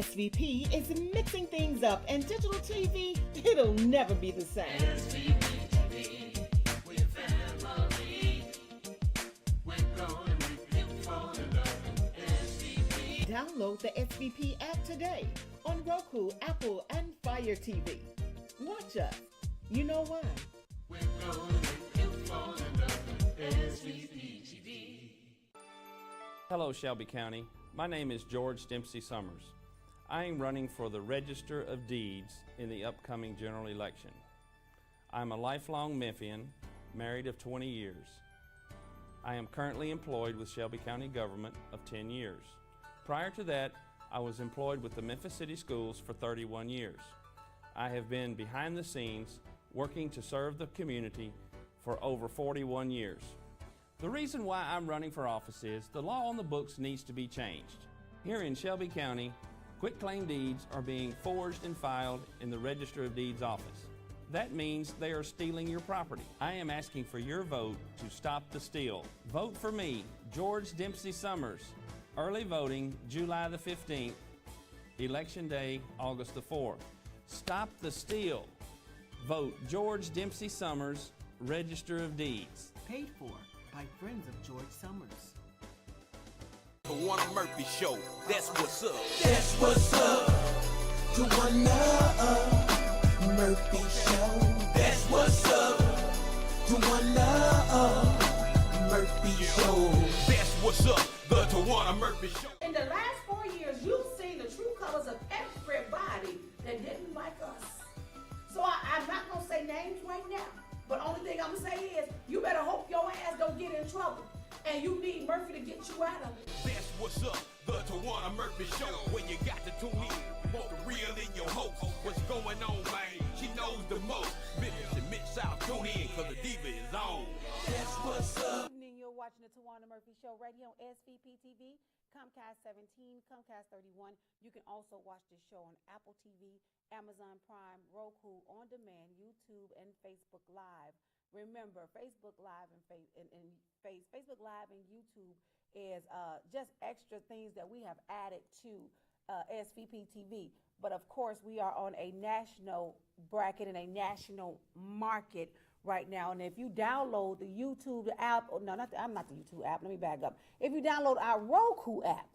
Deedsvp is mixing things up, and digital TV, it'll never be the same. Download the SVP app today on Roku, Apple, and Fire TV. Watch us. You know why? Hello, Shelby County. My name is George Dempsey Summers. I am running for the Register of Deeds in the upcoming general election. I'm a lifelong Memphian, married of 20 years. I am currently employed with Shelby County government of 10 years. Prior to that, I was employed with the Memphis City Schools for 31 years. I have been behind the scenes working to serve the community for over 41 years. The reason why I'm running for office is the law on the books needs to be changed. Here in Shelby County, quitclaim deeds are being forged and filed in the Register of Deeds office. That means they are stealing your property. I am asking for your vote to stop the steal. Vote for me, George Dempsey Summers. Early voting, July the 15th. Election day, August the 4th. Stop the steal. Vote George Dempsey Summers, Register of Deeds. Paid for by friends of George Summers. Towanna Murphy Show, that's what's up. That's what's up. Towanna Murphy Show. That's what's up. Towanna Murphy Show. That's what's up. The Towanna Murphy Show. In the last 4 years, you've seen the true colors of everybody that didn't like us. So I'm not going to say names right now, but only thing I'm going to say is you better hope your ass don't get in trouble, and you need Murphy to get you out of it. That's what's up. The Towanna Murphy Show. When you got to tune in, want the real in your host. What's going on, man? She knows the most. Memphis and Mid-South, tune in, cause the diva is on. That's what's up. Good evening. You're watching the Towanna Murphy Show right here on SVP TV, Comcast 17, Comcast 31. You can also watch this show on Apple TV, Amazon Prime, Roku, On Demand, YouTube, and Facebook Live. Remember, Facebook Live and Facebook Live and YouTube is just extra things that we have added to SVP TV. But of course, we are on a national bracket and a national market right now. And if you download the YouTube app, I'm not the YouTube app, let me back up. If you download our Roku app,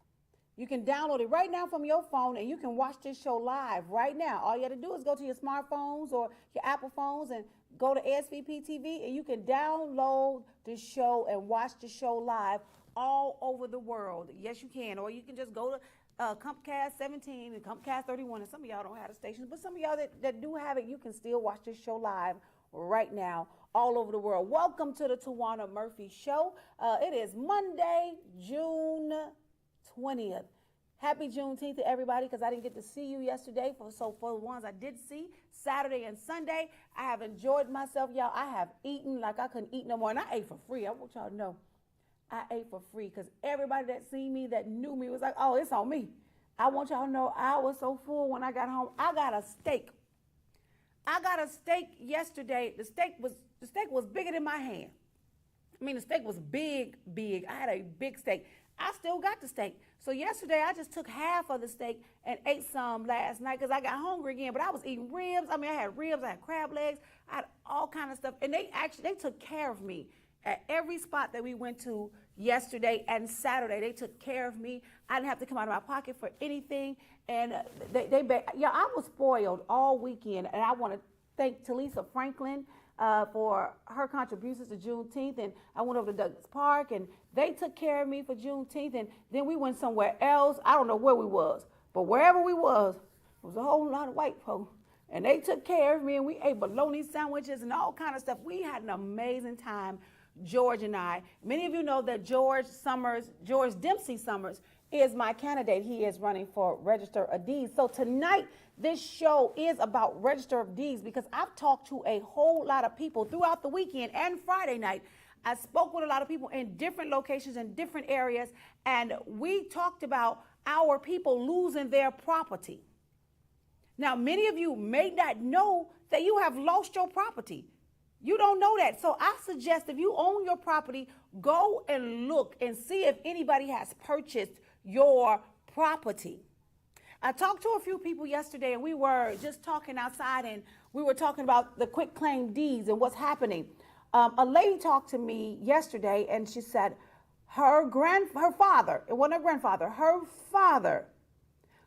you can download it right now from your phone and you can watch this show live right now. All you have to do is go to your smartphones or your Apple phones and go to SVP TV and you can download the show and watch the show live all over the world. Yes, you can. Or you can just go to Comcast 17 and Comcast 31. And some of y'all don't have the stations, but some of y'all that do have it, you can still watch this show live right now all over the world. Welcome to the Towanna Murphy Show. It is Monday, June 20th. Happy Juneteenth to everybody, because I didn't get to see you yesterday. So for the ones I did see, Saturday and Sunday, I have enjoyed myself, y'all. I have eaten like I couldn't eat no more, and I ate for free. I want y'all to know I ate for free, because everybody that seen me, that knew me, was like, oh, it's on me. I want y'all to know I was so full when I got home. I got a steak. I got a steak yesterday. The steak was bigger than my hand. I mean, the steak was big. I had a big steak. I still got the steak. So yesterday, I just took half of the steak and ate some last night because I got hungry again. But I was eating ribs. I mean, I had ribs, I had crab legs, I had all kind of stuff. And they took care of me at every spot that we went to yesterday and Saturday. They took care of me. I didn't have to come out of my pocket for anything. And I was spoiled all weekend. And I want to thank Talisa Franklin for her contributions to Juneteenth. And I went over to Douglas Park, and they took care of me for Juneteenth. And then we went somewhere else. I don't know where we was, but wherever we was, there was a whole lot of white folks. And they took care of me, and we ate bologna sandwiches and all kind of stuff. We had an amazing time, George and I. Many of you know that George Dempsey Summers, is my candidate. He is running for Register of Deeds. So tonight, this show is about Register of Deeds, because I've talked to a whole lot of people throughout the weekend and Friday night. I spoke with a lot of people in different locations and different areas, and we talked about our people losing their property. Now, many of you may not know that you have lost your property. You don't know that. So I suggest, if you own your property, go and look and see if anybody has purchased your property. I talked to a few people yesterday, and we were just talking outside, and we were talking about the quit claim deeds and what's happening. A lady talked to me yesterday, and she said her father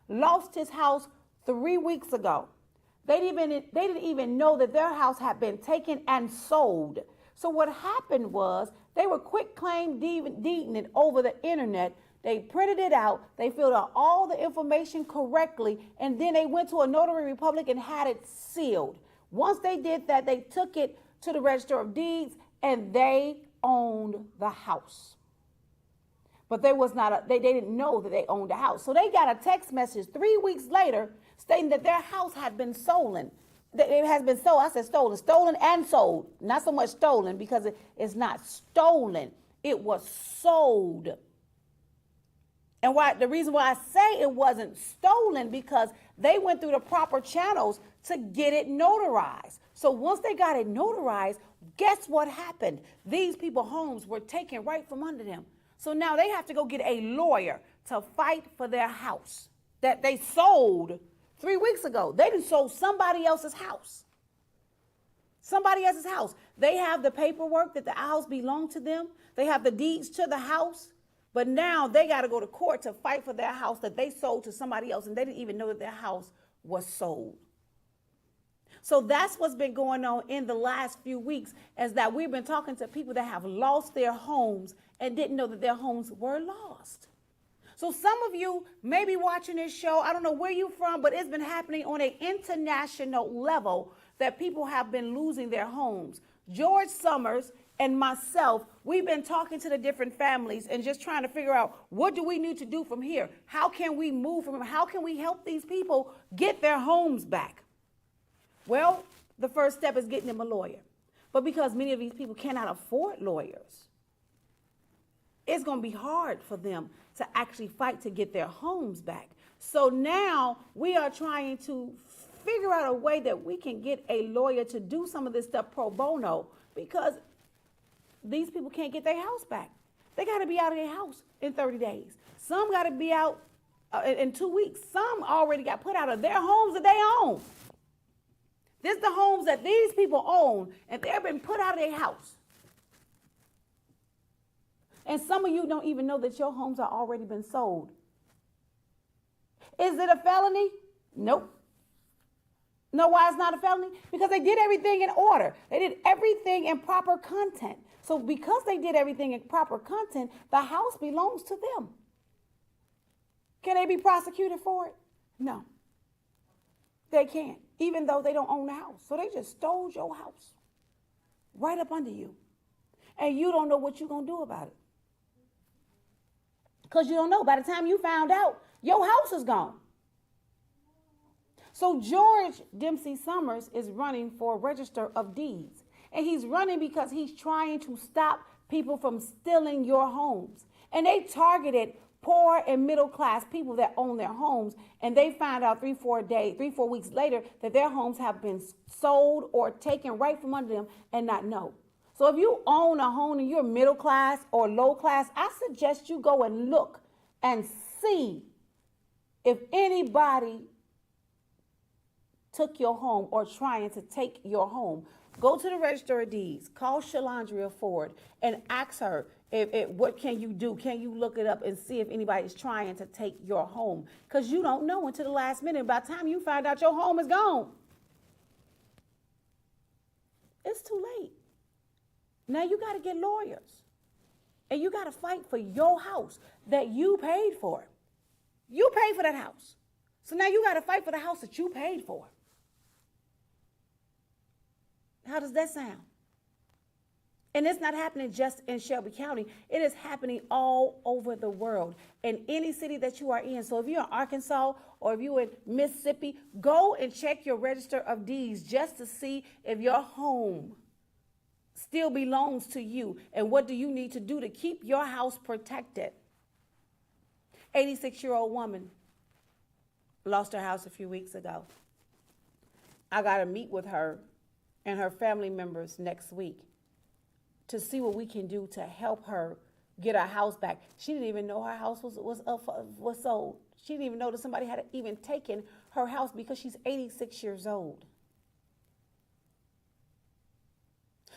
lost his house 3 weeks ago. They didn't even know that their house had been taken and sold. So what happened was they were quit claim deeding it over the internet. They printed it out, they filled out all the information correctly, and then they went to a notary public and had it sealed. Once they did that, they took it to the Register of Deeds, and they owned the house. But they didn't know that they owned a house. So they got a text message 3 weeks later stating that their house had been stolen. It has been sold. I said stolen and sold. Not so much stolen, because it's not stolen. It was sold. And the reason why I say it wasn't stolen, because they went through the proper channels to get it notarized. So once they got it notarized, guess what happened? These people's homes were taken right from under them. So now they have to go get a lawyer to fight for their house that they sold 3 weeks ago. They done sold somebody else's house. Somebody else's house. They have the paperwork that the house belonged to them. They have the deeds to the house. But now they got to go to court to fight for their house that they sold to somebody else, and they didn't even know that their house was sold. So that's what's been going on in the last few weeks, is that we've been talking to people that have lost their homes and didn't know that their homes were lost. So some of you may be watching this show. I don't know where you're from, but it's been happening on an international level that people have been losing their homes. George Summers and myself, we've been talking to the different families and just trying to figure out, what do we need to do from here? How can we move from here? How can we help these people get their homes back? Well, the first step is getting them a lawyer. But because many of these people cannot afford lawyers, it's going to be hard for them to actually fight to get their homes back. So now we are trying to figure out a way that we can get a lawyer to do some of this stuff pro bono, because these people can't get their house back. They got to be out of their house in 30 days. Some got to be out in 2 weeks. Some already got put out of their homes that they own. This is the homes that these people own, and they've been put out of their house. And some of you don't even know that your homes have already been sold. Is it a felony? Nope. Know why it's not a felony? Because they did everything in order. They did everything in proper content. So because they did everything in proper content, the house belongs to them. Can they be prosecuted for it? No. They can't, even though they don't own the house. So they just stole your house right up under you. And you don't know what you're going to do about it. Because you don't know. By the time you found out, your house is gone. So George Dempsey Summers is running for Register of Deeds. And he's running because he's trying to stop people from stealing your homes. And they targeted poor and middle class people that own their homes. And they found out 3-4 weeks later that their homes have been sold or taken right from under them and not know. So if you own a home and you're middle class or low class, I suggest you go and look and see if anybody took your home or trying to take your home. Go to the Register of Deeds, call Shalandria Ford, and ask her, what can you do? Can you look it up and see if anybody's trying to take your home? Because you don't know until the last minute. By the time you find out your home is gone, it's too late. Now you got to get lawyers. And you got to fight for your house that you paid for. You paid for that house. So now you got to fight for the house that you paid for. How does that sound? And it's not happening just in Shelby County. It is happening all over the world, in any city that you are in. So if you're in Arkansas or if you're in Mississippi, go and check your Register of Deeds just to see if your home still belongs to you, and what do you need to do to keep your house protected. 86-year-old woman lost her house a few weeks ago. I got to meet with her and her family members next week to see what we can do to help her get her house back. She didn't even know her house was sold. She didn't even know that somebody had even taken her house because she's 86 years old.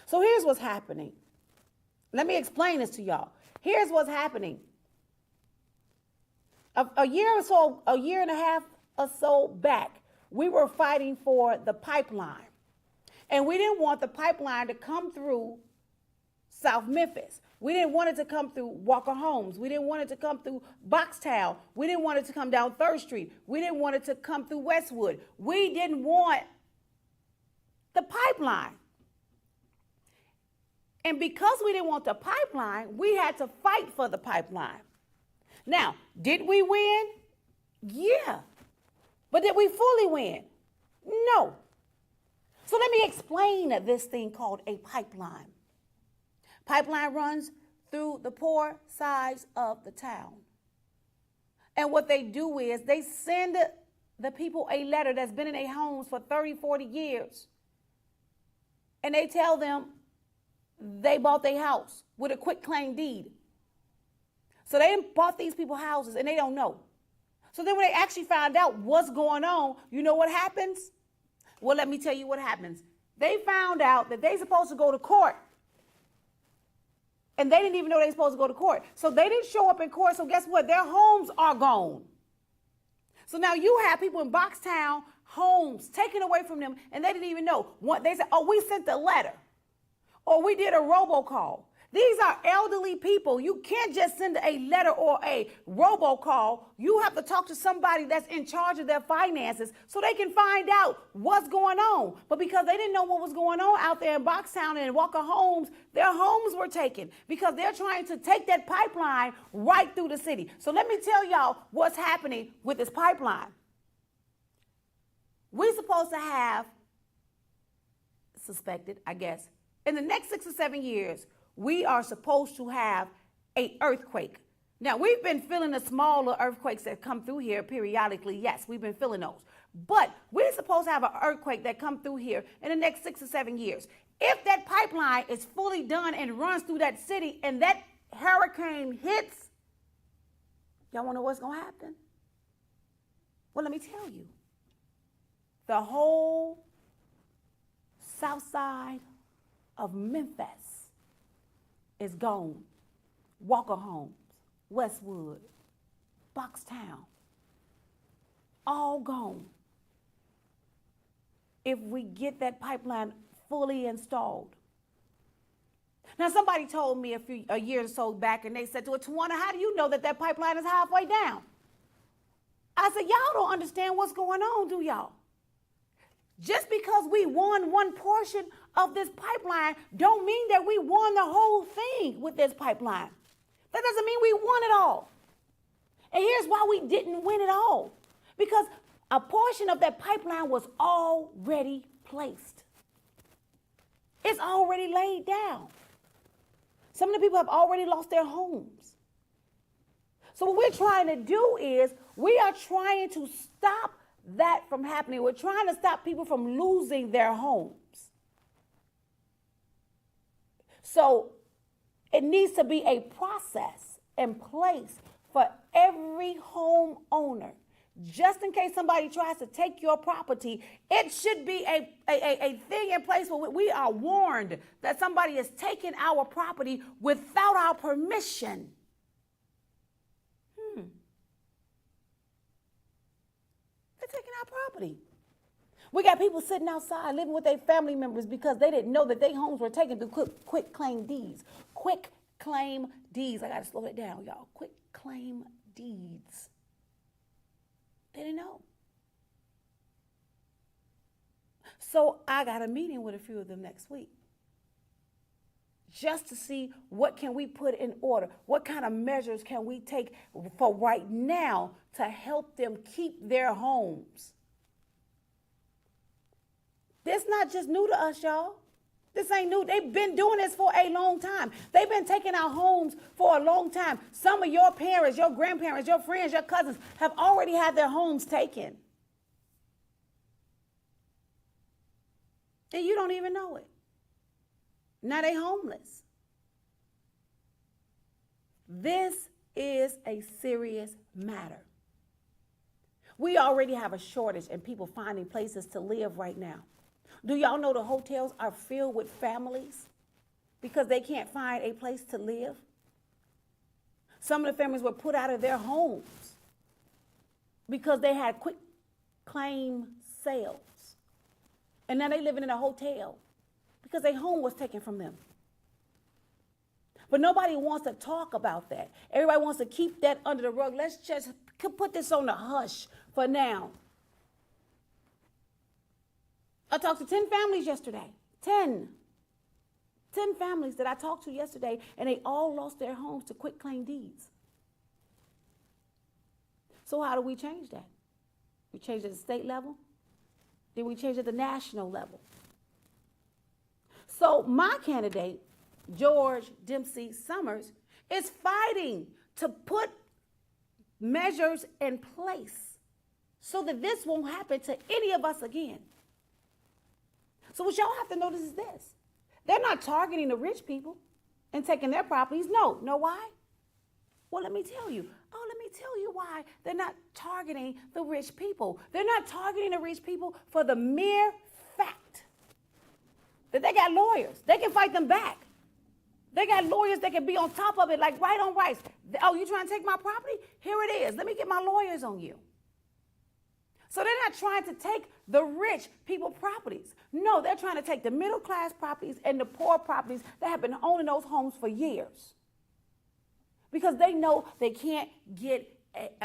So here's what's happening. Let me explain this to y'all. Here's what's happening. A year and a half or so back, we were fighting for the pipeline. And we didn't want the pipeline to come through South Memphis. We didn't want it to come through Walker Homes. We didn't want it to come through Boxtown. We didn't want it to come down 3rd Street. We didn't want it to come through Westwood. We didn't want the pipeline. And because we didn't want the pipeline, we had to fight for the pipeline. Now, did we win? Yeah. But did we fully win? No. So let me explain this thing called a pipeline. Pipeline runs through the poor sides of the town. And what they do is they send the people a letter that's been in their homes for 30, 40 years. And they tell them they bought their house with a quick claim deed. So they bought these people houses and they don't know. So then when they actually find out what's going on, you know what happens? Well, let me tell you what happens. They found out that they're supposed to go to court. And they didn't even know they were supposed to go to court. So they didn't show up in court. So guess what? Their homes are gone. So now you have people in Boxtown, homes taken away from them, and they didn't even know. They said, oh, we sent the letter. Or we did a robocall. These are elderly people. You can't just send a letter or a robocall. You have to talk to somebody that's in charge of their finances so they can find out what's going on. But because they didn't know what was going on out there in Boxtown and in Walker Homes, their homes were taken because they're trying to take that pipeline right through the city. So let me tell y'all what's happening with this pipeline. We're supposed to have, suspected, I guess, in the next 6 or 7 years, we are supposed to have an earthquake. Now, we've been feeling the smaller earthquakes that come through here periodically. Yes, we've been feeling those. But we're supposed to have an earthquake that come through here in the next 6 or 7 years. If that pipeline is fully done and runs through that city and that hurricane hits, y'all want to know what's going to happen? Well, let me tell you. The whole south side of Memphis is gone. Walker Homes, Westwood, Boxtown, all gone. If we get that pipeline fully installed. Now, somebody told me a year or so back, and they said to it, Towanna, how do you know that that pipeline is halfway down? I said, y'all don't understand what's going on, do y'all? Just because we won one portion of this pipeline don't mean that we won the whole thing with this pipeline. That doesn't mean we won it all. And here's why we didn't win it all. Because a portion of that pipeline was already placed. It's already laid down. Some of the people have already lost their homes. So what we're trying to do is we are trying to stop that from happening. We're trying to stop people from losing their homes. So it needs to be a process in place for every homeowner. Just in case somebody tries to take your property, it should be a thing in place where we are warned that somebody is taking our property without our permission. Taking our property. We got people sitting outside living with their family members because they didn't know that their homes were taken through quick claim deeds. Quick claim deeds. I got to slow it down, y'all. Quick claim deeds. They didn't know. So I got a meeting with a few of them next week just to see what can we put in order. What kind of measures can we take for right now to help them keep their homes? This not just new to us, y'all. This ain't new. They've been doing this for a long time. They've been taking our homes for a long time. Some of your parents, your grandparents, your friends, your cousins have already had their homes taken. And you don't even know it. Now they homeless. This is a serious matter. We already have a shortage in people finding places to live right now. Do y'all know the hotels are filled with families because they can't find a place to live? Some of the families were put out of their homes because they had quick claim sales. And now they're living in a hotel because their home was taken from them. But nobody wants to talk about that. Everybody wants to keep that under the rug. Let's just put this on the hush for now. I talked to 10 families yesterday. 10 families that I talked to yesterday, and they all lost their homes to quit claim deeds. So how do we change that? We changed it at the state level. Then we changed it at the national level. So my candidate, George Dempsey Summers, is fighting to put measures in place so that this won't happen to any of us again. So what y'all have to notice is this. They're not targeting the rich people and taking their properties. No. Know why? Well, let me tell you. Let me tell you why they're not targeting the rich people. They're not targeting the rich people for the mere fact that they got lawyers. They can fight them back. They got lawyers that can be on top of it, like right on rights. Oh, you trying to take my property? Here it is. Let me get my lawyers on you. So they're not trying to take the rich people properties. No, they're trying to take the middle class properties and the poor properties that have been owning those homes for years. Because they know they can't get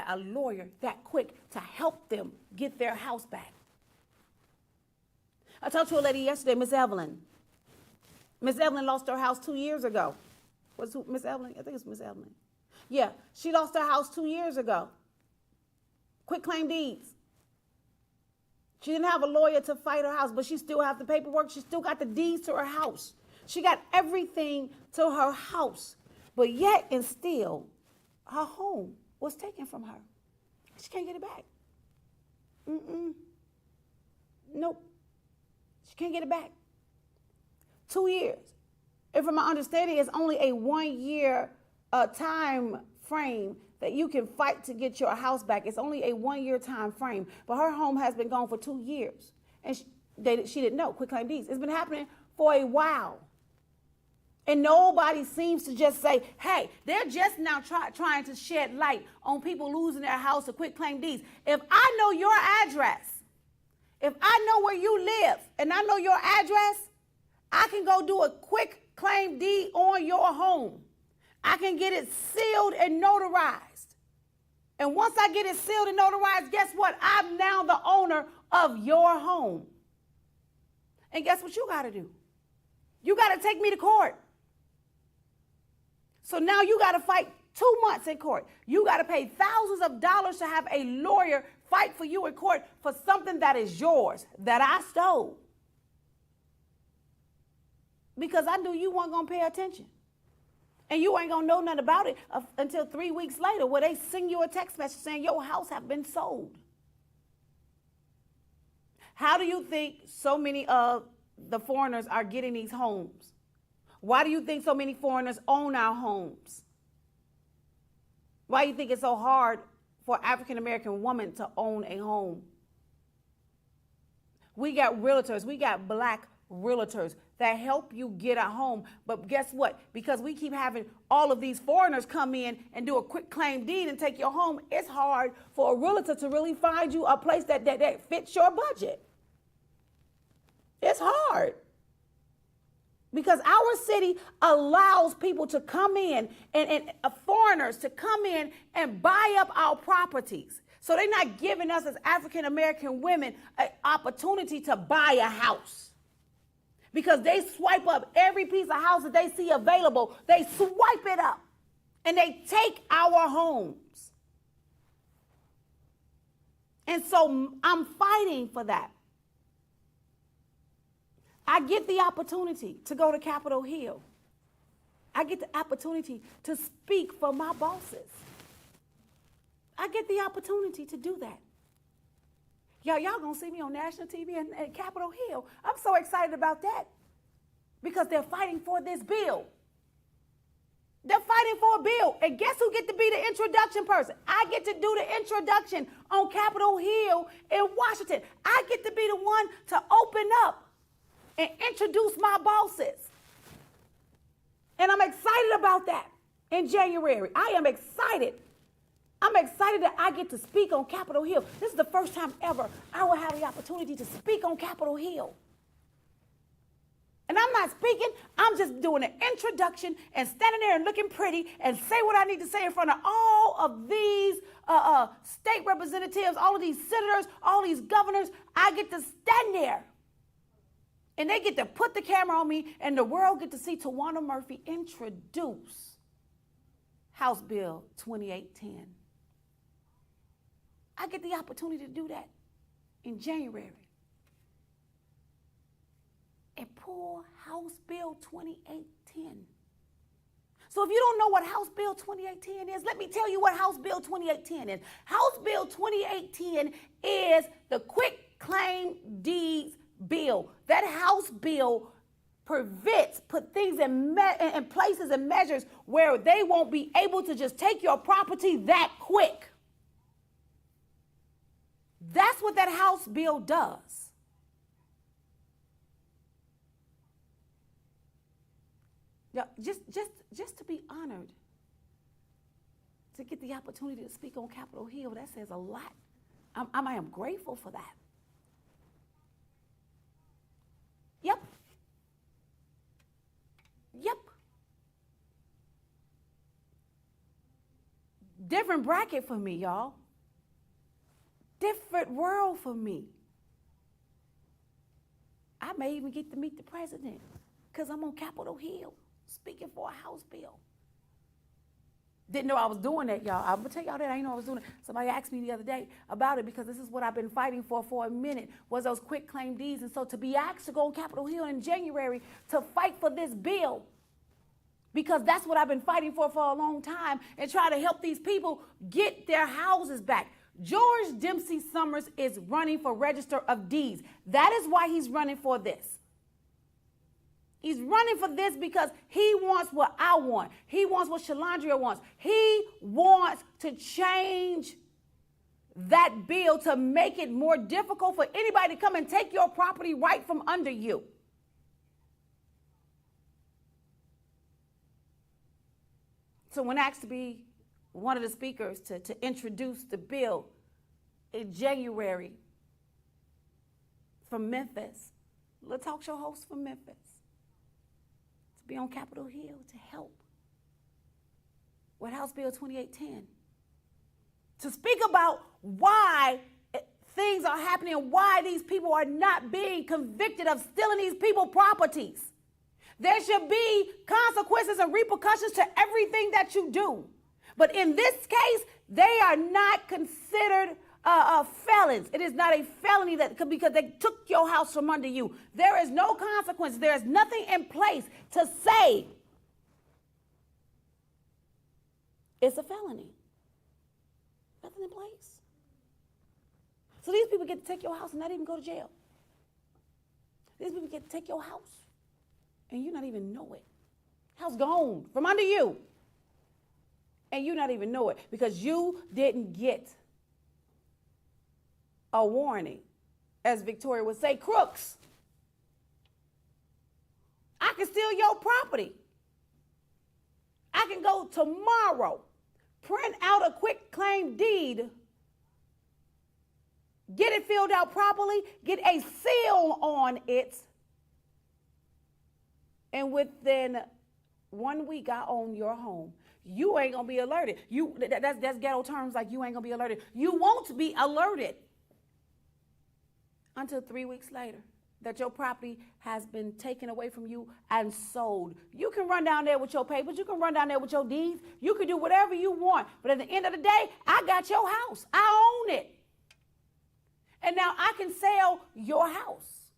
a lawyer that quick to help them get their house back. I talked to a lady yesterday, Miss Evelyn. Miss Evelyn lost her house 2 years ago. Was who, Miss Evelyn? I think it's Miss Evelyn. Yeah, she lost her house 2 years ago. Quit claim deeds. She didn't have a lawyer to fight her house, but she still has the paperwork. She still got the deeds to her house. She got everything to her house. But yet and still, her home was taken from her. She can't get it back. Nope. She can't get it back. 2 years. And from my understanding, it's only a 1 year time frame that you can fight to get your house back. It's only a 1 year time frame. But her home has been gone for 2 years. And she didn't know, quit claim deeds. It's been happening for a while. And nobody seems to just say, hey, they're just now trying to shed light on people losing their house to quit claim deeds. If I know your address, if I know where you live and I know your address, I can go do a quick claim deed on your home. I can get it sealed and notarized. And once I get it sealed and notarized, guess what? I'm now the owner of your home. And guess what you got to do? You got to take me to court. So now you got to fight 2 months in court. You got to pay thousands of dollars to have a lawyer fight for you in court for something that is yours, that I stole. Because I knew you weren't going to pay attention. And you ain't going to know nothing about it until 3 weeks later, where they send you a text message saying your house have been sold. How do you think so many of the foreigners are getting these homes? Why do you think so many foreigners own our homes? Why do you think it's so hard for African-American women to own a home? We got realtors, we got black realtors that help you get a home. But guess what? Because we keep having all of these foreigners come in and do a quick claim deed and take your home, it's hard for a realtor to really find you a place that fits your budget. It's hard. Because our city allows people to come in and foreigners to come in and buy up our properties. So they're not giving us as African-American women an opportunity to buy a house. Because they swipe up every piece of house that they see available. They swipe it up and they take our homes. And so I'm fighting for that. I get the opportunity to go to Capitol Hill. I get the opportunity to speak for my bosses. I get the opportunity to do that. Y'all gonna see me on national TV and Capitol Hill. I'm so excited about that because they're fighting for this bill. They're fighting for a bill. And guess who get to be the introduction person? I get to do the introduction on Capitol Hill in Washington. I get to be the one to open up and introduce my bosses. And I'm excited about that in January. I am excited. I'm excited that I get to speak on Capitol Hill. This is the first time ever I will have the opportunity to speak on Capitol Hill. And I'm not speaking, I'm just doing an introduction and standing there and looking pretty and say what I need to say in front of all of these state representatives, all of these senators, all these governors. I get to stand there. And they get to put the camera on me, and the world get to see Towanna Murphy introduce House Bill 2810. I get the opportunity to do that in January. And pull House Bill 2810. So if you don't know what House Bill 2810 is, let me tell you what House Bill 2810 is. House Bill 2810 is the Quit Claim Deeds bill. That House bill put things in places and measures where they won't be able to just take your property that quick. That's what that House bill does. Yeah, just to be honored, to get the opportunity to speak on Capitol Hill, that says a lot. I am grateful for that. Yep. Different bracket for me, y'all. Different world for me. I may even get to meet the president because I'm on Capitol Hill speaking for a House bill. Didn't know I was doing that, y'all. I'm going to tell y'all that I didn't know I was doing it. Somebody asked me the other day about it because this is what I've been fighting for a minute, was those quit claim deeds. And so to be asked to go on Capitol Hill in January to fight for this bill, because that's what I've been fighting for a long time, and try to help these people get their houses back. George Dempsy Summers is running for Register of Deeds. That is why he's running for this. He's running for this because he wants what I want. He wants what Shalandria wants. He wants to change that bill to make it more difficult for anybody to come and take your property right from under you. So when asked to be one of the speakers to introduce the bill in January from Memphis, the talk show host from Memphis, to be on Capitol Hill to help with House Bill 2810, to speak about why things are happening and why these people are not being convicted of stealing these people's properties. There should be consequences and repercussions to everything that you do. But in this case, they are not considered felons. It is not a felony because they took your house from under you. There is no consequence. There is nothing in place to say it's a felony. Nothing in place. So these people get to take your house and not even go to jail. These people get to take your house and you not even know it. House gone from under you. And you not even know it because you didn't get a warning. As Victoria would say, crooks. I can steal your property. I can go tomorrow, print out a quit claim deed, get it filled out properly, get a seal on it, and within 1 week I own your home. You ain't gonna be alerted. That's ghetto terms like you ain't gonna be alerted. You won't be alerted until 3 weeks later that your property has been taken away from you and sold. You can run down there with your papers. You can run down there with your deeds. You can do whatever you want. But at the end of the day, I got your house. I own it. And now I can sell your house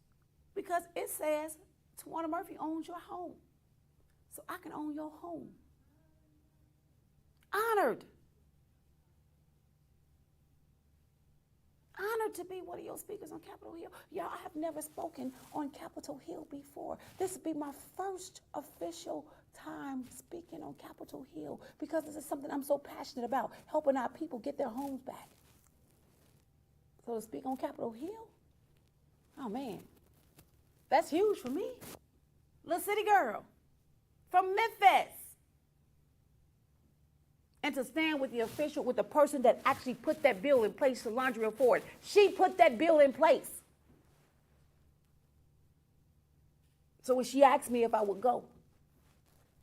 because it says Towanna Murphy owns your home. So I can own your home. Honored. Honored to be one of your speakers on Capitol Hill. Y'all, I have never spoken on Capitol Hill before. This will be my first official time speaking on Capitol Hill because this is something I'm so passionate about, helping our people get their homes back. So to speak on Capitol Hill, oh man, that's huge for me. Little city girl from Memphis. And to stand with the official, with the person that actually put that bill in place, Shalandria Ford. She put that bill in place. So when she asked me if I would go,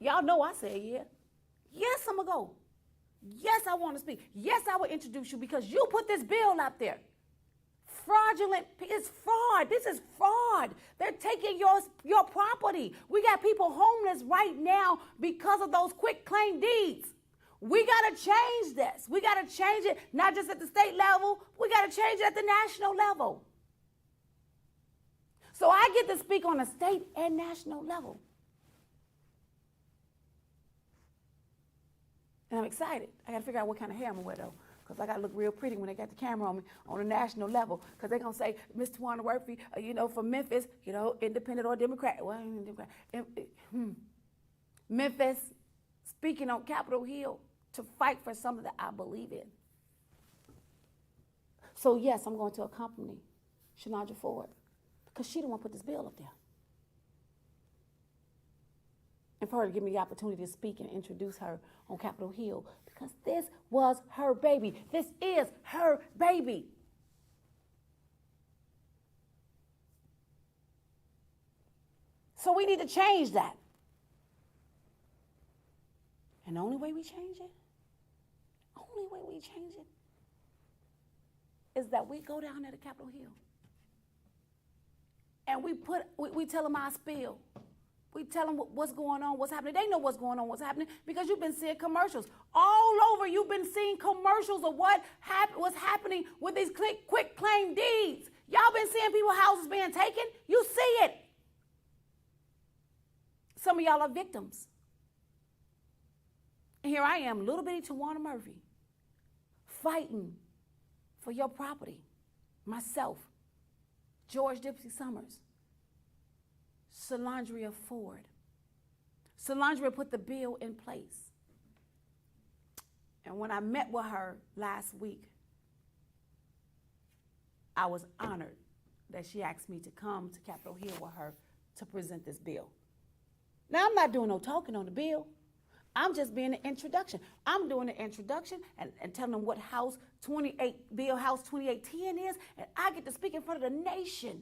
y'all know I said yeah. Yes, I'm going to go. Yes, I want to speak. Yes, I will introduce you because you put this bill out there. Fraudulent, it's fraud. This is fraud. They're taking your property. We got people homeless right now because of those quick claim deeds. We got to change this. We got to change it, not just at the state level. We got to change it at the national level. So I get to speak on a state and national level. And I'm excited. I got to figure out what kind of hair I'm going to wear, though, because I got to look real pretty when they got the camera on me on a national level, because they're going to say, Miss Towanna Murphy, from Memphis, independent or Democrat. Well, I ain't Democrat. Memphis, speaking on Capitol Hill, to fight for something that I believe in. So yes, I'm going to accompany Shalandria Ford because she the one put this bill up there. And for her to give me the opportunity to speak and introduce her on Capitol Hill because this was her baby. This is her baby. So we need to change that. And the only way we change it, is that we go down there to Capitol Hill and we tell them our spiel. We tell them what's going on, what's happening. They know what's going on, what's happening, because you've been seeing commercials. All over, you've been seeing commercials of what's happening with these quick claim deeds. Y'all been seeing people's houses being taken. You see it. Some of y'all are victims. And here I am, little bitty Towanna Murphy, fighting for your property. Myself, George Dempsey Summers, Shalandria Ford. Shalandria put the bill in place. And when I met with her last week, I was honored that she asked me to come to Capitol Hill with her to present this bill. Now, I'm not doing no talking on the bill. I'm just being an introduction. I'm doing an introduction and telling them what House 2810 is, and I get to speak in front of the nation.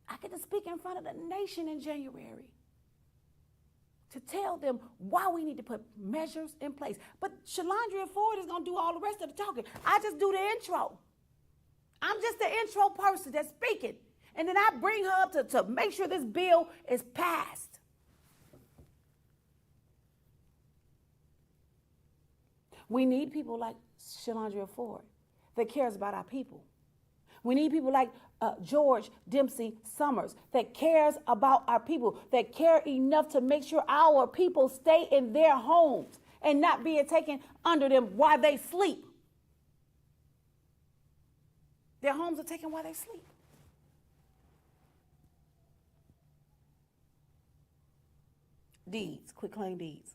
I get to speak in front of the nation in January to tell them why we need to put measures in place. But Shalandria Ford is going to do all the rest of the talking. I just do the intro. I'm just the intro person that's speaking. And then I bring her up to make sure this bill is passed. We need people like Shalandria Ford that cares about our people. We need people like George Dempsey Summers that cares about our people, that care enough to make sure our people stay in their homes and not being taken under them while they sleep. Their homes are taken while they sleep. Deeds, quick claim deeds.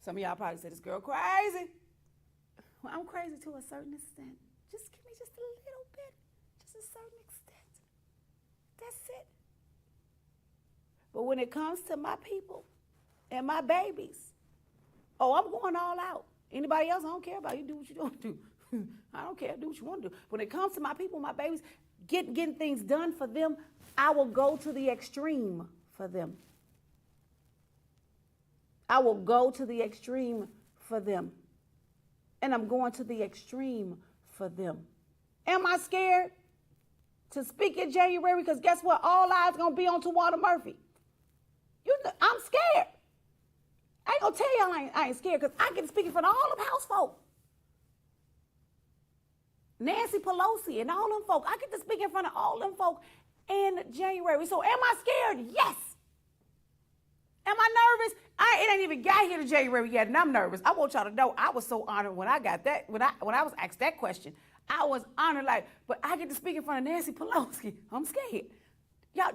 Some of y'all probably say, this girl crazy. Well, I'm crazy to a certain extent. Just give me just a little bit, just a certain extent. That's it. But when it comes to my people and my babies, oh, I'm going all out. Anybody else, I don't care about. You do what you want to do. I don't care. Do what you want to do. When it comes to my people, my babies, getting things done for them, I will go to the extreme for them. I will go to the extreme for them. And I'm going to the extreme for them. Am I scared to speak in January? Because guess what? All eyes going to be on Towanna Murphy. I'm scared. I ain't going to tell y'all I ain't scared because I get to speak in front of all them house folk. Nancy Pelosi and all them folk. I get to speak in front of all them folk in January. So am I scared? Yes. Am I nervous? It ain't even got here to January yet, and I'm nervous. I want y'all to know I was so honored when I got that, when I was asked that question. I was honored, but I get to speak in front of Nancy Pelosi. I'm scared.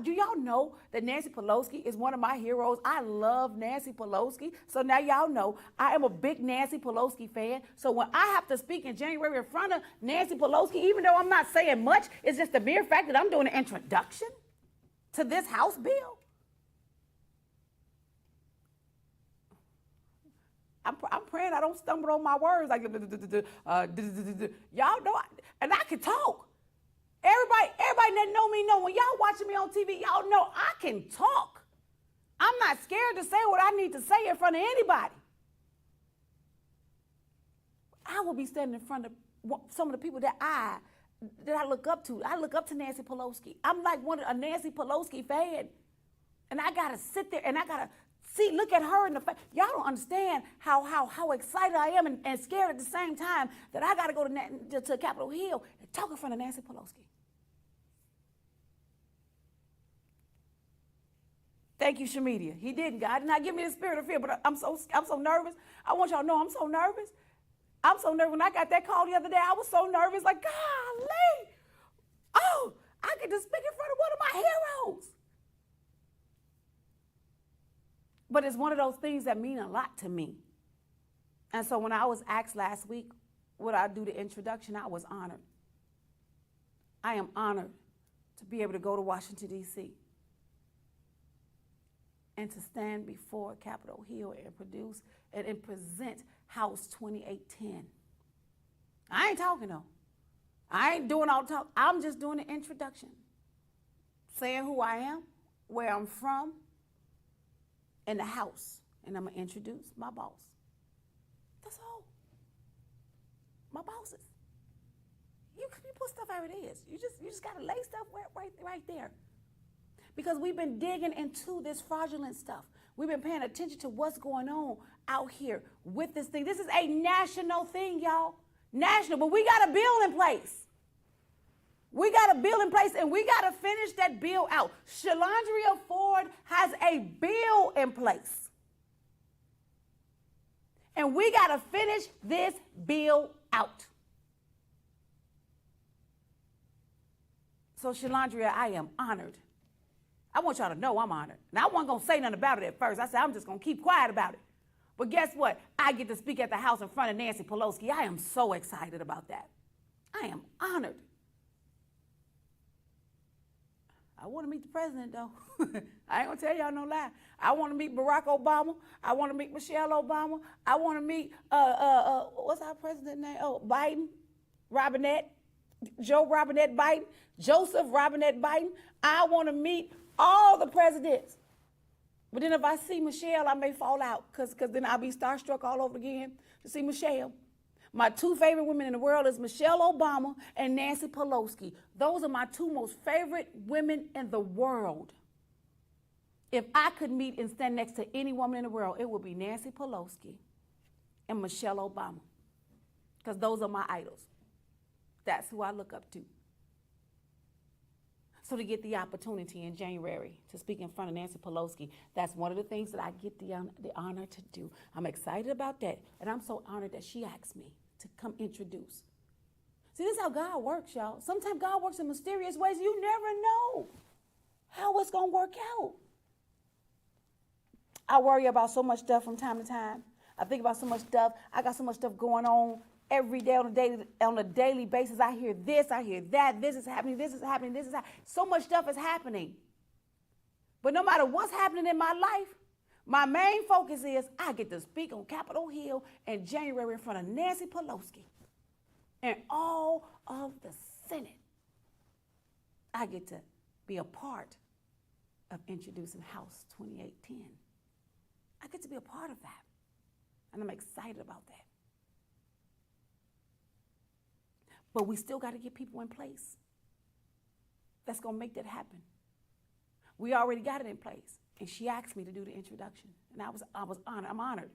Do y'all know that Nancy Pelosi is one of my heroes? I love Nancy Pelosi. So now y'all know I am a big Nancy Pelosi fan. So when I have to speak in January in front of Nancy Pelosi, even though I'm not saying much, it's just the mere fact that I'm doing an introduction to this House bill. I'm praying I don't stumble on my words like y'all know, and I can talk. Everybody that know me know when y'all watching me on TV, y'all know I can talk. I'm not scared to say what I need to say in front of anybody. I will be standing in front of some of the people that I look up to. I look up to Nancy Pelosi. I'm like a Nancy Pelosi fan. And I gotta sit there and I gotta look at her in the face. Y'all don't understand how excited I am and scared at the same time that I gotta go to Capitol Hill and talk in front of Nancy Pelosi. Thank you, Shamedia. He didn't. God did not give me the spirit of fear, but I'm so nervous. I want y'all to know I'm so nervous. I'm so nervous. When I got that call the other day, I was so nervous, like, golly. Oh, I get to speak in front of one of my heroes. But it's one of those things that mean a lot to me. And so when I was asked last week, would I do the introduction, I was honored. I am honored to be able to go to Washington, D.C. and to stand before Capitol Hill and produce and present House 2810. I ain't talking though. I ain't doing all the talk. I'm just doing the introduction. Saying who I am, where I'm from, and the House. And I'm gonna introduce my boss. That's all. My bosses. You put stuff how it is. You just gotta lay stuff right there. Because we've been digging into this fraudulent stuff. We've been paying attention to what's going on out here with this thing. This is a national thing, y'all. National, but we got a bill in place. We got a bill in place, and we got to finish that bill out. Shalandria Ford has a bill in place. And we got to finish this bill out. So, Shalandria, I am honored. I want y'all to know I'm honored. Now, I wasn't going to say nothing about it at first. I said, I'm just going to keep quiet about it. But guess what? I get to speak at the House in front of Nancy Pelosi. I am so excited about that. I am honored. I want to meet the president, though. I ain't going to tell y'all no lie. I want to meet Barack Obama. I want to meet Michelle Obama. I want to meet, what's our president name? Oh, Biden, Robinette, Joe Robinette Biden, Joseph Robinette Biden. I want to meet all the presidents. But then if I see Michelle, I may fall out because then I'll be starstruck all over again to see Michelle. My two favorite women in the world is Michelle Obama and Nancy Pelosi. Those are my two most favorite women in the world. If I could meet and stand next to any woman in the world, it would be Nancy Pelosi and Michelle Obama, because those are my idols. That's who I look up to. So to get the opportunity in January to speak in front of Nancy Pelosi, that's one of the things that I get the honor to do. I'm excited about that, and I'm so honored that she asked me to come introduce. See, this is how God works, y'all. Sometimes God works in mysterious ways. You never know how it's going to work out. I worry about so much stuff from time to time. I think about so much stuff. I got so much stuff going on every day on a daily basis. I hear this, I hear that. This is happening, this is happening, this is happening. So much stuff is happening. But no matter what's happening in my life, my main focus is I get to speak on Capitol Hill in January in front of Nancy Pelosi and all of the Senate. I get to be a part of introducing House 2810. I get to be a part of that, and I'm excited about that. But we still got to get people in place that's going to make that happen. We already got it in place, and she asked me to do the introduction, and I was honored. I'm honored.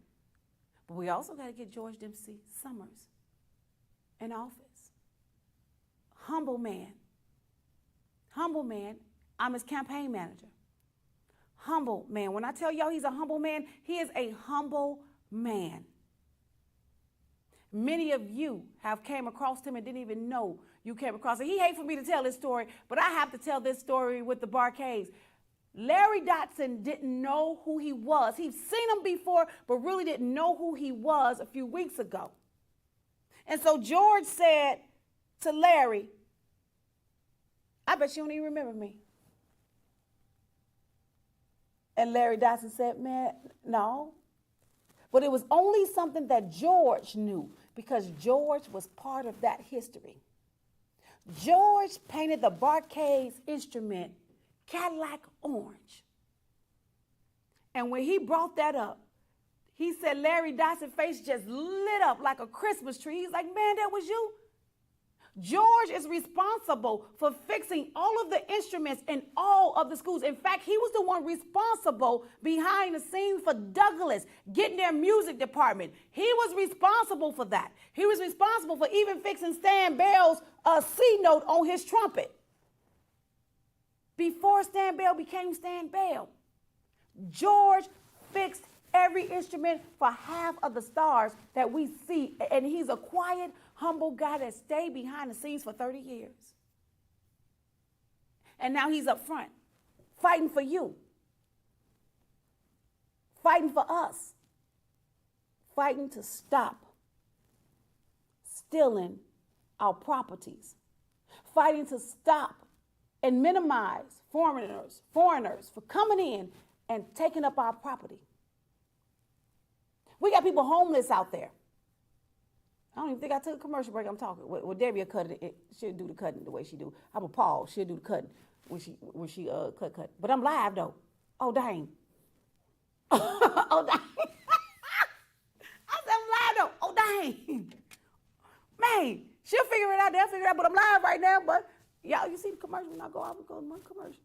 But we also got to get George Dempsy Summers in office. Humble man. I'm his campaign manager. humble man. When I tell y'all he's a humble man, he is a humble man. Many of you have came across him and didn't even know you came across him. He hates for me to tell this story, but I have to tell this story with the Barcades. Larry Dotson didn't know who he was. He'd seen him before, but really didn't know who he was a few weeks ago. And so George said to Larry, I bet you don't even remember me. And Larry Dotson said, man, no. But it was only something that George knew because George was part of that history. George painted the Barcades instrument Cadillac orange. And when he brought that up, he said Larry Dotson's face just lit up like a Christmas tree. He's like, man, that was you? George is responsible for fixing all of the instruments in all of the schools. In fact, he was the one responsible behind the scenes for Douglas getting their music department. He was responsible for that. He was responsible for even fixing Stan Bell's C note on his trumpet. Before Stan Bell became Stan Bell, George fixed every instrument for half of the stars that we see. And he's a quiet, humble guy that stayed behind the scenes for 30 years. And now he's up front, fighting for you, fighting for us, fighting to stop stealing our properties, fighting to stop and minimize foreigners for coming in and taking up our property. We got people homeless out there. I don't even think I took a commercial break. I'm talking. Well, Debbie cut it. She'll do the cutting the way she do. I'm a pause. She'll do the cutting when she cut. But I'm live though. Oh dang. Oh dang. I said I'm live though. Oh dang. Man, she'll figure it out. They'll figure it out. But I'm live right now. But y'all, you see the commercial when I go out and go to my commercial.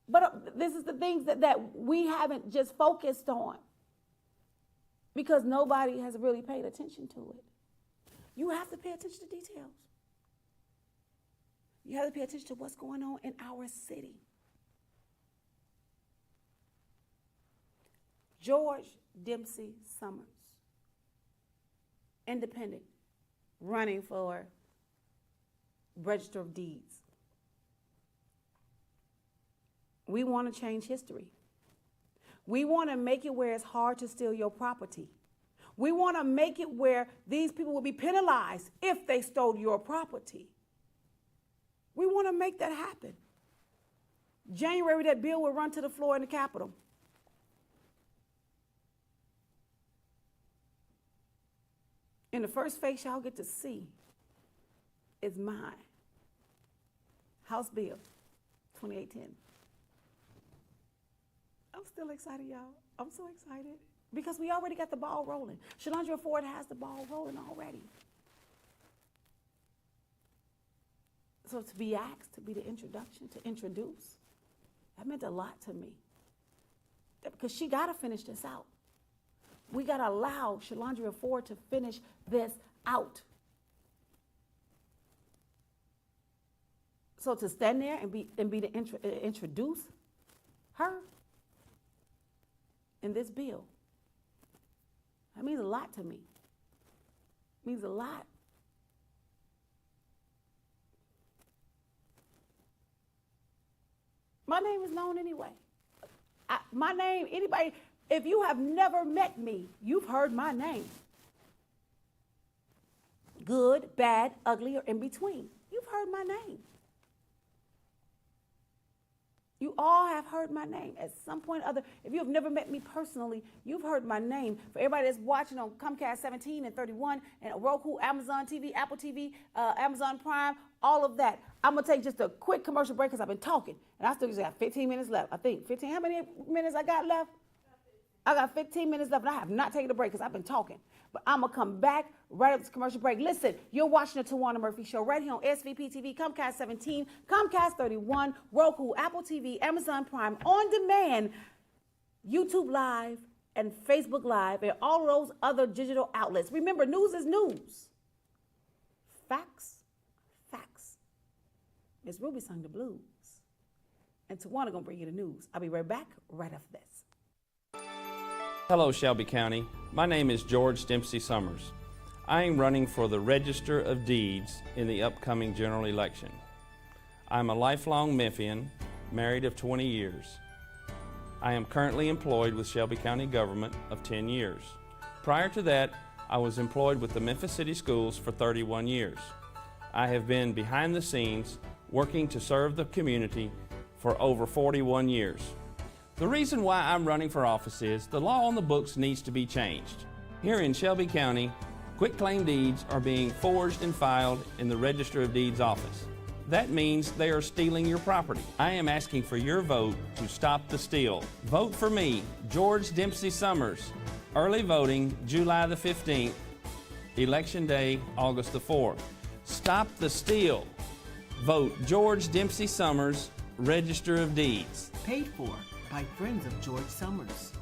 But this is the things that we haven't just focused on because nobody has really paid attention to it. You have to pay attention to details. You have to pay attention to what's going on in our city. George Dempsey Summers, independent, running for Register of Deeds. We want to change history. We want to make it where it's hard to steal your property. We want to make it where these people will be penalized if they stole your property. We want to make that happen. January, that bill will run to the floor in the Capitol. And the first face y'all get to see is mine. House Bill 2810. I'm still excited, y'all. I'm so excited because we already got the ball rolling. Shalandra Ford has the ball rolling already. So to be asked to be the introduction, to introduce, that meant a lot to me. Because she got to finish this out. We got to allow Shalandra Ford to finish this out. So to stand there and be the introduce her in this bill, that means a lot to me. It means a lot. My name is known anyway. My name, anybody, if you have never met me, you've heard my name. Good, bad, ugly, or in between. You've heard my name. You all have heard my name at some point or other. If you have never met me personally, you've heard my name. For everybody that's watching on Comcast 17 and 31 and Roku, Amazon TV, Apple TV, Amazon Prime, all of that. I'm going to take just a quick commercial break because I've been talking. And I still just got 15 minutes left. I think 15. How many minutes I got left? I got 15 minutes left, and I have not taken a break because I've been talking. But I'm going to come back right after this commercial break. Listen, you're watching the Towanna Murphy Show right here on SVP TV, Comcast 17, Comcast 31, Roku, Apple TV, Amazon Prime, on demand, YouTube Live, and Facebook Live, and all those other digital outlets. Remember, news is news. Facts, facts. Miss Ruby sung the blues. and Towanna gonna bring you the news. I'll be right back right after this. Hello, Shelby County. My name is George Dempsey Summers. I am running for the Register of Deeds in the upcoming general election. I'm a lifelong Memphian, married of 20 years. I am currently employed with Shelby County government of 10 years. Prior to that, I was employed with the Memphis City Schools for 31 years. I have been behind the scenes working to serve the community for over 41 years. The reason why I'm running for office is the law on the books needs to be changed. Here in Shelby County, quitclaim deeds are being forged and filed in the Register of Deeds office. That means they are stealing your property. I am asking for your vote to stop the steal. Vote for me, George Dempsey Summers. Early voting, July the 15th. Election day, August the 4th. Stop the steal. Vote George Dempsey Summers, Register of Deeds. Paid for by friends of George Summers.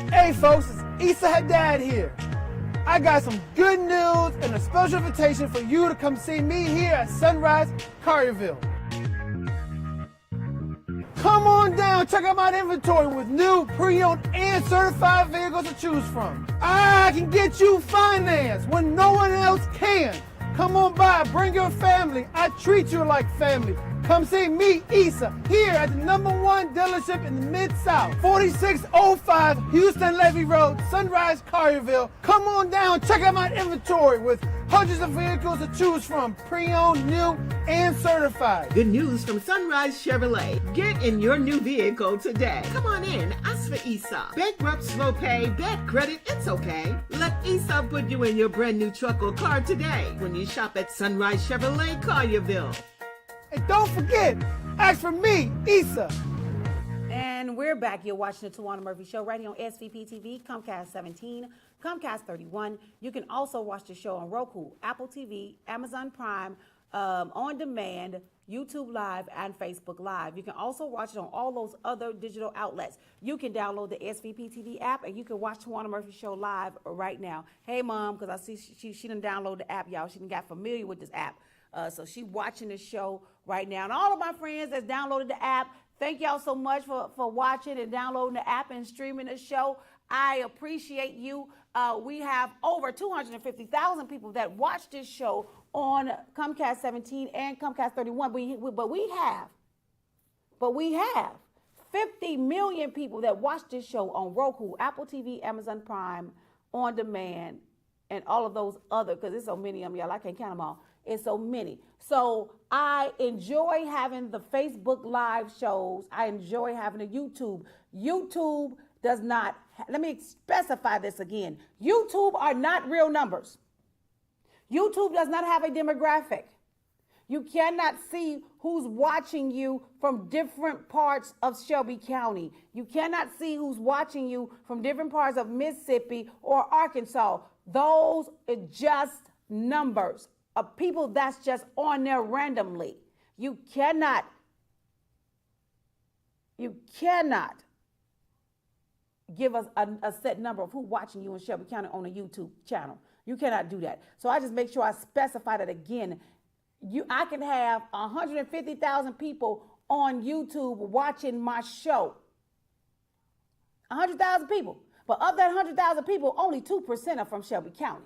Hey folks, it's Issa Haddad here. I got some good news and a special invitation for you to come see me here at Sunrise Collierville. Come on down, check out my inventory with new, pre-owned, and certified vehicles to choose from. I can get you financed when no one else can. Come on by, bring your family. I treat you like family. Come see me, Issa, here at the #1 dealership in the Mid-South, 4605 Houston Levy Road, Sunrise Collierville. Come on down, check out my inventory with hundreds of vehicles to choose from, pre-owned, new, and certified. Good news from Sunrise Chevrolet. Get in your new vehicle today. Come on in, ask for Issa. Bankrupt, slow pay, bad credit, it's okay. Let Issa put you in your brand new truck or car today when you shop at Sunrise Chevrolet Collierville. And don't forget, ask for me, Issa. And we're back. You're watching the Towanna Murphy Show right here on SVP TV, Comcast 17, Comcast 31. You can also watch the show on Roku, Apple TV, Amazon Prime, on demand, YouTube Live, and Facebook Live. You can also watch it on all those other digital outlets. You can download the SVP TV app, and you can watch Towanna Murphy Show live right now. Hey, Mom, because I see she done downloaded the app, y'all. She done got familiar with this app. So she watching the show right now. And all of my friends that's downloaded the app, thank y'all so much for watching and downloading the app and streaming the show. I appreciate you. We have over 250,000 people that watch this show on Comcast 17 and Comcast 31. But we have 50 million people that watch this show on Roku, Apple TV, Amazon Prime, on demand, and all of those other, because there's so many of them, y'all, I can't count them all. It's so many. So I enjoy having the Facebook Live shows. I enjoy having the YouTube. YouTube does not, let me specify this again. YouTube are not real numbers. YouTube does not have a demographic. You cannot see who's watching you from different parts of Shelby County. You cannot see who's watching you from different parts of Mississippi or Arkansas. Those are just numbers of people that's just on there randomly. You cannot give us a set number of who watching you in Shelby County on a YouTube channel. You cannot do that. So I just make sure I specify that again. I can have 150,000 people on YouTube watching my show. 100,000 people. But of that 100,000 people, only 2% are from Shelby County.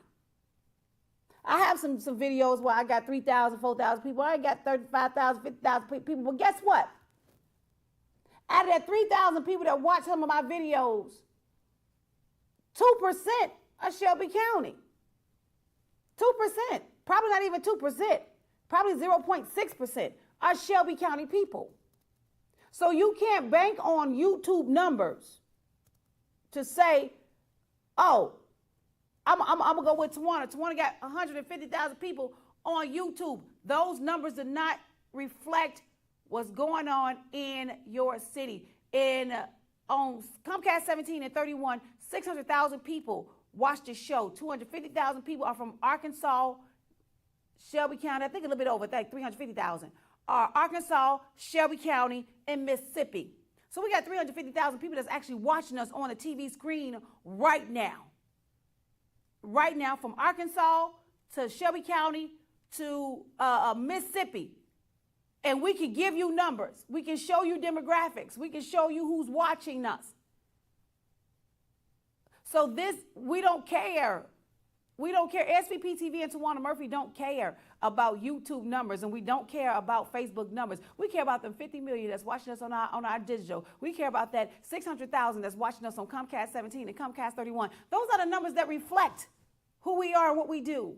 I have some videos where I got 3,000, 4,000 people. I got 35,000, 50,000 people. But guess what? Out of that 3,000 people that watch some of my videos, 2% are Shelby County. 2%. Probably not even 2%. Probably 0.6% are Shelby County people. So you can't bank on YouTube numbers to say, oh, I'm gonna go with Towanna. Towanna got 150,000 people on YouTube. Those numbers do not reflect what's going on in your city. On Comcast 17 and 31, 600,000 people watch the show. 250,000 people are from Arkansas, Shelby County. I think a little bit over, I think 350,000 are Arkansas, Shelby County, and Mississippi. So we got 350,000 people that's actually watching us on a TV screen right now. Right now, from Arkansas to Shelby County to Mississippi. And we can give you numbers. We can show you demographics. We can show you who's watching us. So this, we don't care. We don't care. SVP TV and Towanna Murphy don't care about YouTube numbers, and we don't care about Facebook numbers. We care about them 50 million that's watching us on our digital. We care about that 600,000 that's watching us on Comcast 17 and Comcast 31. Those are the numbers that reflect who we are and what we do.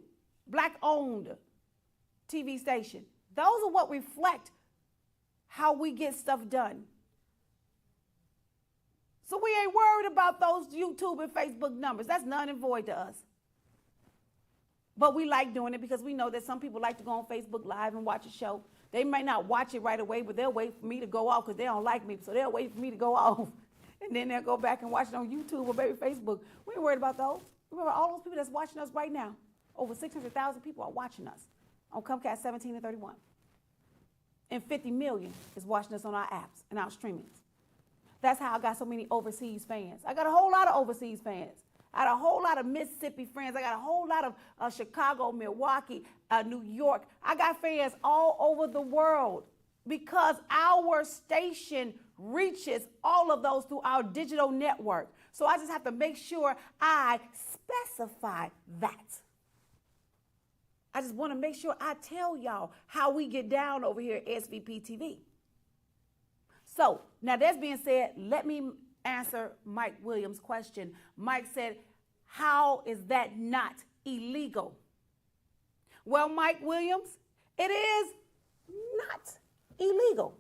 Black-owned TV station. Those are what reflect how we get stuff done. So we ain't worried about those YouTube and Facebook numbers. That's none and void to us. But we like doing it because we know that some people like to go on Facebook Live and watch a show. They might not watch it right away, but they'll wait for me to go off because they don't like me. So they'll wait for me to go off. And then they'll go back and watch it on YouTube or maybe Facebook. We ain't worried about those. We worry about all those people that's watching us right now. Over 600,000 people are watching us on Comcast 17 and 31. And 50 million is watching us on our apps and our streamings. That's how I got so many overseas fans. I got a whole lot of overseas fans. I got a whole lot of Mississippi friends. I got a whole lot of Chicago, Milwaukee, New York. I got fans all over the world because our station reaches all of those through our digital network. So I just have to make sure I specify that. I just want to make sure I tell y'all how we get down over here at SVP TV. So now that being said, let me answer Mike Williams' question. Mike said, how is that not illegal? Well, Mike Williams, it is not illegal.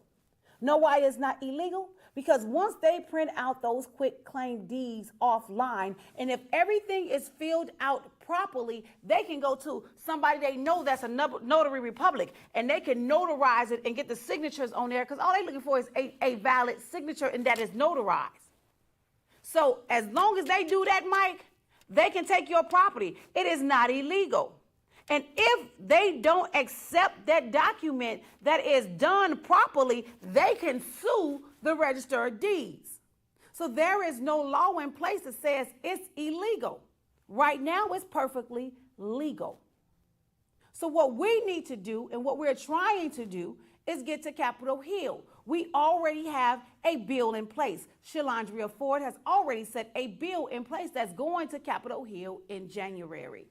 Know why it's not illegal? Because once they print out those quick claim deeds offline, and if everything is filled out properly, they can go to somebody they know that's a notary public, and they can notarize it and get the signatures on there, because all they're looking for is a valid signature, and that is notarized. So as long as they do that, Mike, they can take your property. It is not illegal. And if they don't accept that document that is done properly, they can sue the Register of Deeds. So there is no law in place that says it's illegal. Right now, it's perfectly legal. So what we need to do and what we're trying to do is get to Capitol Hill. We already have a bill in place. Shalandria Ford has already set a bill in place that's going to Capitol Hill in January.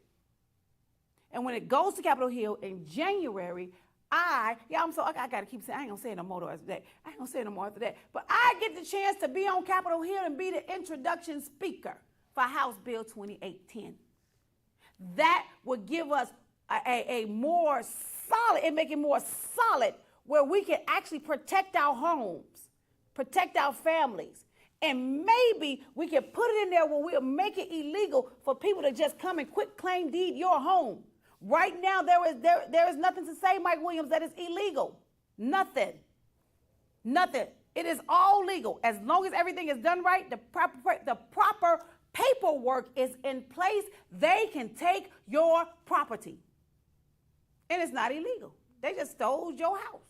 And when it goes to Capitol Hill in January, I gotta keep saying, I ain't gonna say it no more after that. I ain't gonna say it no more after that. But I get the chance to be on Capitol Hill and be the introduction speaker for House Bill 2810. That would give us a more solid, and make it more solid, where we can actually protect our homes, protect our families. And maybe we can put it in there where we'll make it illegal for people to just come and quick claim deed your home. Right now, there is nothing to say, Mike Williams, that is illegal. Nothing. Nothing. It is all legal. As long as everything is done right, the proper paperwork is in place, they can take your property. And it's not illegal. They just stole your house.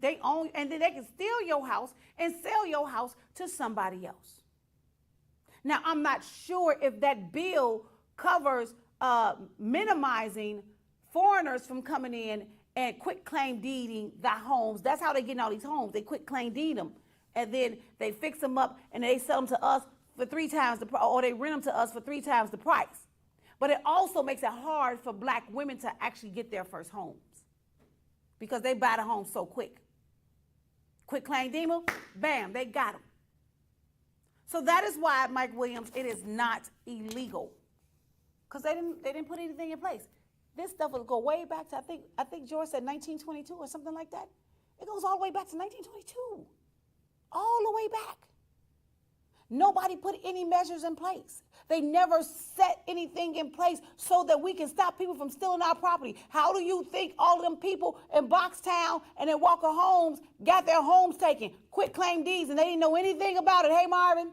They own, and then they can steal your house and sell your house to somebody else. Now, I'm not sure if that bill covers minimizing foreigners from coming in and quick claim deeding the homes. That's how they get in all these homes. They quick claim deed them, and then they fix them up and they sell them to us for 3 times the price, or they rent them to us for 3 times the price. But it also makes it hard for black women to actually get their first homes because they buy the home so quick. Quick claim deed them, bam, they got them. So that is why, Mike Williams, it is not illegal. Because they didn't put anything in place. This stuff will go way back to, I think George said 1922 or something like that. It goes all the way back to 1922. All the way back. Nobody put any measures in place. They never set anything in place so that we can stop people from stealing our property. How do you think all of them people in Boxtown and in Walker Homes got their homes taken? Quit claim deeds, and they didn't know anything about it. Hey, Marvin.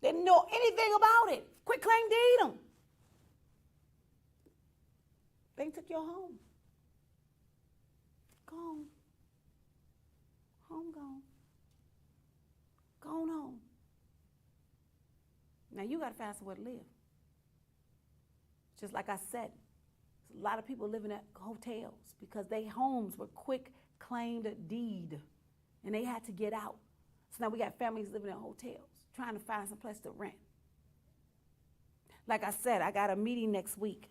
They didn't know anything about it. Quit claim deed them. They took your home. Gone. Home gone. Gone home. Now you got to find somewhere to live. Just like I said, a lot of people living at hotels because their homes were quick claimed deed and they had to get out. So now we got families living in hotels trying to find some place to rent. Like I said, I got a meeting next week.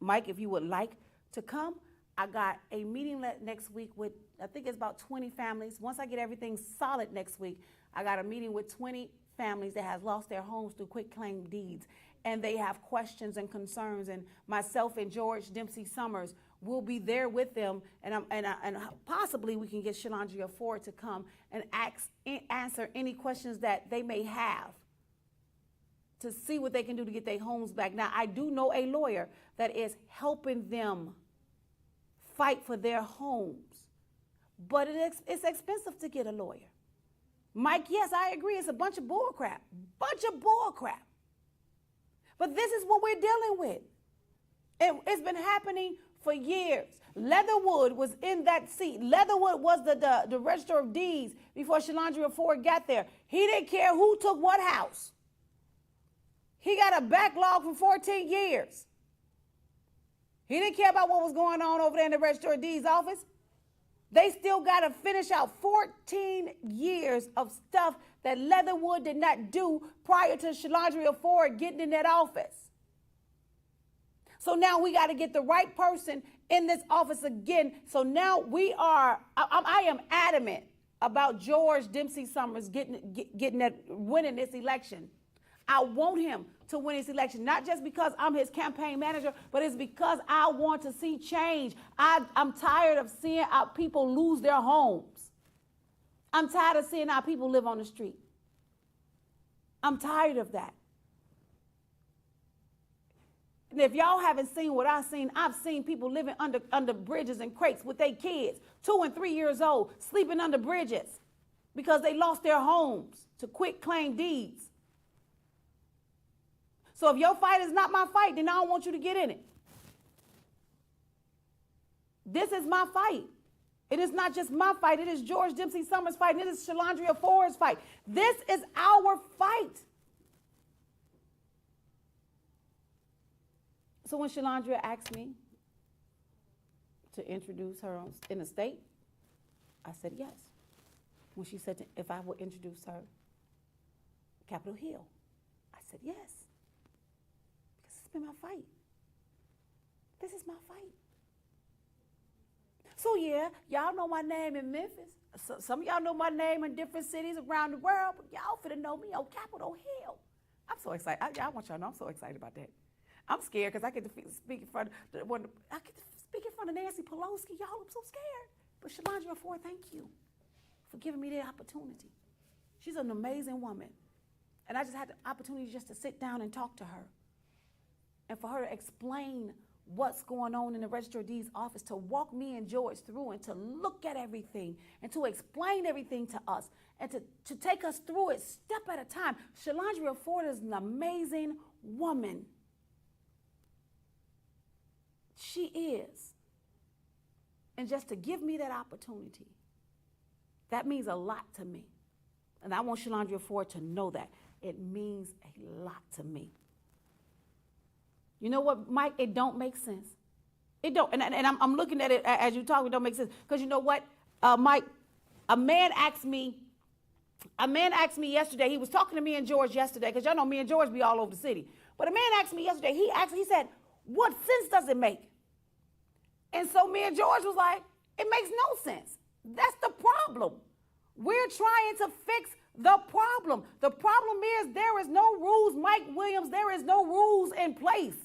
Mike, if you would like to come, I got a meeting next week with, I think it's about 20 families. Once I get everything solid next week, I got a meeting with 20 families that has lost their homes through quick claim deeds, and they have questions and concerns, and myself and George Dempsey Summers will be there with them, and possibly we can get Shalandria Ford to come and answer any questions that they may have to see what they can do to get their homes back. Now, I do know a lawyer that is helping them fight for their homes, but it's expensive to get a lawyer. Mike, yes, I agree. It's a bunch of bull crap. But this is what we're dealing with. It's been happening for years. Leatherwood was in that seat. Leatherwood was the Register of Deeds before Shalandria Ford got there. He didn't care who took what house. He got a backlog for 14 years. He didn't care about what was going on over there in the Register of Deeds office. They still got to finish out 14 years of stuff that Leatherwood did not do prior to Shalandria Ford getting in that office. So now we got to get the right person in this office again. So now I am adamant about George Dempsey Summers winning this election. I want him to win this election, not just because I'm his campaign manager, but it's because I want to see change. I'm tired of seeing our people lose their homes. I'm tired of seeing our people live on the street. I'm tired of that. And if y'all haven't seen what I've seen people living under bridges and crates with their kids, 2 and 3 years old, sleeping under bridges because they lost their homes to quick claim deeds. So if your fight is not my fight, then I don't want you to get in it. This is my fight. It is not just my fight. It is George Dempsey Summers' fight. And it is Shalandria Ford's fight. This is our fight. So when Shalandria asked me to introduce her in the state, I said yes. When she said if I would introduce her Capitol Hill, I said yes. It's been my fight. This is my fight. So yeah, y'all know my name in Memphis. So some of y'all know my name in different cities around the world, but y'all finna know me on Capitol Hill. I'm so excited. I want y'all to know I'm so excited about that. I'm scared because I get to speak in front of Nancy Pelosi. Y'all, I'm so scared. But Shalandria Ford, thank you for giving me the opportunity. She's an amazing woman. And I just had the opportunity just to sit down and talk to her. And for her to explain what's going on in the Register of Deeds office, to walk me and George through and to look at everything and to explain everything to us and to take us through it step at a time. Shalandria Ford is an amazing woman. She is. And just to give me that opportunity, that means a lot to me. And I want Shalandria Ford to know that. It means a lot to me. You know what, Mike? It don't make sense. It don't. And I'm looking at it as you talk. It don't make sense. Because you know what, Mike? A man asked me yesterday. He was talking to me and George yesterday. Because y'all know me and George be all over the city. But a man asked me yesterday. He said, "What sense does it make?" And so me and George was like, "It makes no sense. That's the problem. We're trying to fix the problem. The problem is there is no rules, Mike Williams. There is no rules in place.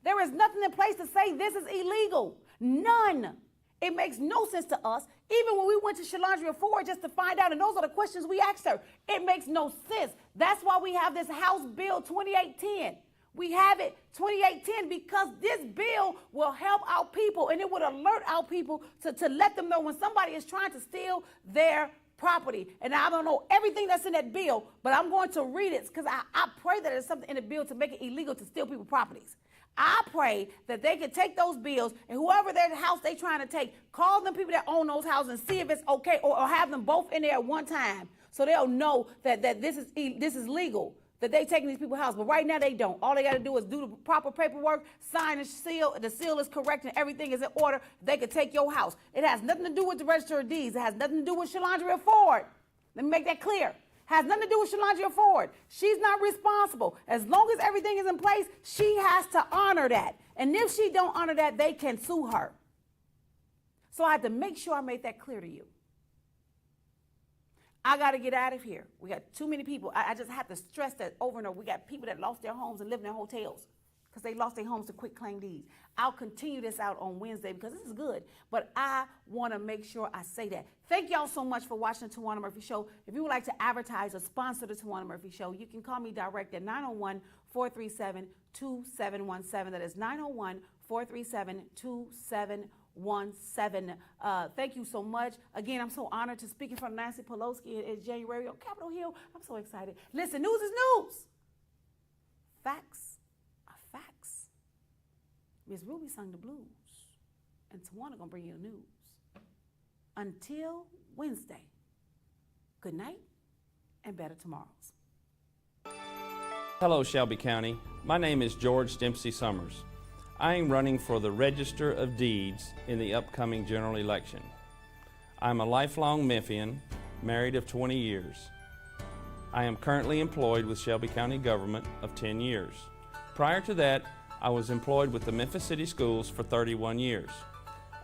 There is nothing in place to say this is illegal. None. It makes no sense to us. Even when we went to Shalandria Ford just to find out, and those are the questions we asked her, it makes no sense. That's why we have this House Bill 2810. We have it 2810 because this bill will help our people, and it would alert our people to let them know when somebody is trying to steal their property. And I don't know everything that's in that bill, but I'm going to read it because I pray that there's something in the bill to make it illegal to steal people's properties. I pray that they can take those bills, and whoever their house they trying to take, call them people that own those houses and see if it's okay, or have them both in there at one time so they'll know that this is legal, that they taking these people's house. But right now they don't. All they got to do is do the proper paperwork, sign and seal. The seal is correct and everything is in order. They could take your house. It has nothing to do with the Register of Deeds. It has nothing to do with Shalandria Ford. Let me make that clear. Has nothing to do with Shalandria Ford. She's not responsible. As long as everything is in place, she has to honor that. And if she don't honor that, they can sue her. So I had to make sure I made that clear to you. I got to get out of here. We got too many people. I just have to stress that over and over. We got people that lost their homes and live in their hotels because they lost their homes to quitclaim deeds. I'll continue this out on Wednesday because this is good, but I want to make sure I say that. Thank y'all so much for watching the Towanna Murphy Show. If you would like to advertise or sponsor the Towanna Murphy Show, you can call me direct at 901-437-2717. That is 901-437-2717. Thank you so much. Again, I'm so honored to speak in front of Nancy Pelosi in January on Capitol Hill. I'm so excited. Listen, news is news. Facts are facts. Miss Ruby sung the blues, and Towanna gonna bring you the news. Until Wednesday, good night and better tomorrows. Hello, Shelby County. My name is George Dempsey Summers. I am running for the Register of Deeds in the upcoming general election. I'm a lifelong Memphian, married of 20 years. I am currently employed with Shelby County government of 10 years. Prior to that, I was employed with the Memphis City Schools for 31 years.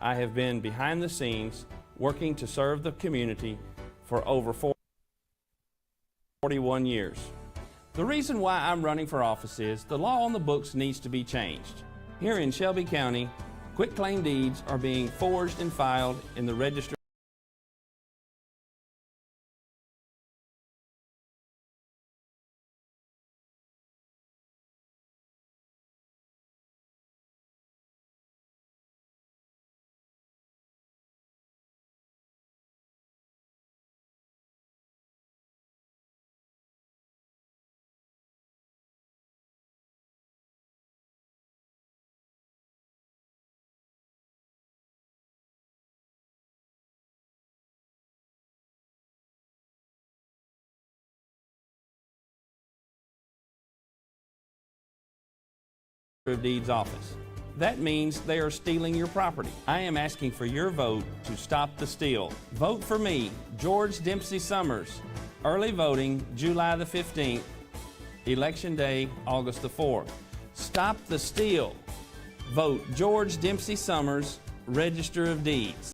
I have been behind the scenes working to serve the community for over 41 years. The reason why I'm running for office is the law on the books needs to be changed. Here in Shelby County, quitclaim deeds are being forged and filed in the Register of Deeds office. That means they are stealing your property. I am asking for your vote to stop the steal. Vote for me, George Dempsey Summers. Early voting, July the 15th. Election day, August the 4th. Stop the steal. Vote George Dempsey Summers, Register of Deeds.